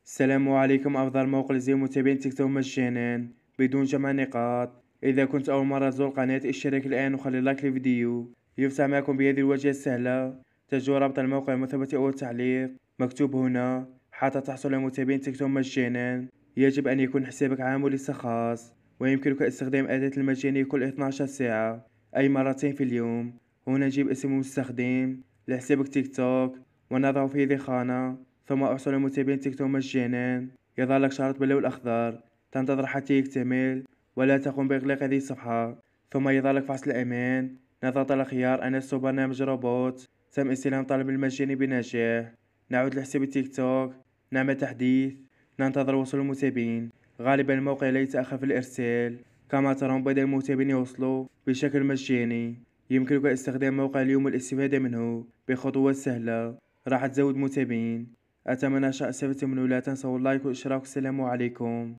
السلام عليكم. أفضل موقع لزي متابعين تيك توك مجانا بدون جمع نقاط. إذا كنت أول مرة تزور القناة اشترك الآن وخلي لايك للفيديو. يفتح معكم بهذه الواجهة السهلة. تجدوا رابط الموقع المثبت أو التعليق مكتوب هنا. حتى تحصل على متابعين تيك توك مجانا يجب أن يكون حسابك عام وليس خاص، ويمكنك استخدام أداة المجانية كل 12 ساعة أي مرتين في اليوم. هنا نجيب اسم المستخدم لحسابك تيك توك ونضعه في هذه الخانة، ثم احصل على متابعين تيك توك مجانا. يظهر لك شرط باللون الأخضر، تنتظر حتى يكتمل ولا تقوم بإغلاق هذه الصفحة. ثم يظهر لك فحص الأمان، نضغط على خيار أن يصل برنامج روبوت. تم استلام طلب المجاني بنجاح. نعود لحساب التيك توك، نعمل تحديث، ننتظر وصول المتابعين. غالبا الموقع لا يتأخر في الإرسال. كما ترون بدأ المتابعين يوصلوا بشكل مجاني. يمكنك استخدام موقع اليوم والاستفادة منه بخطوات سهلة راح تزود متابعين. أتمنى استفدتم منه. لا تنسوا اللايك والاشتراك. السلام عليكم.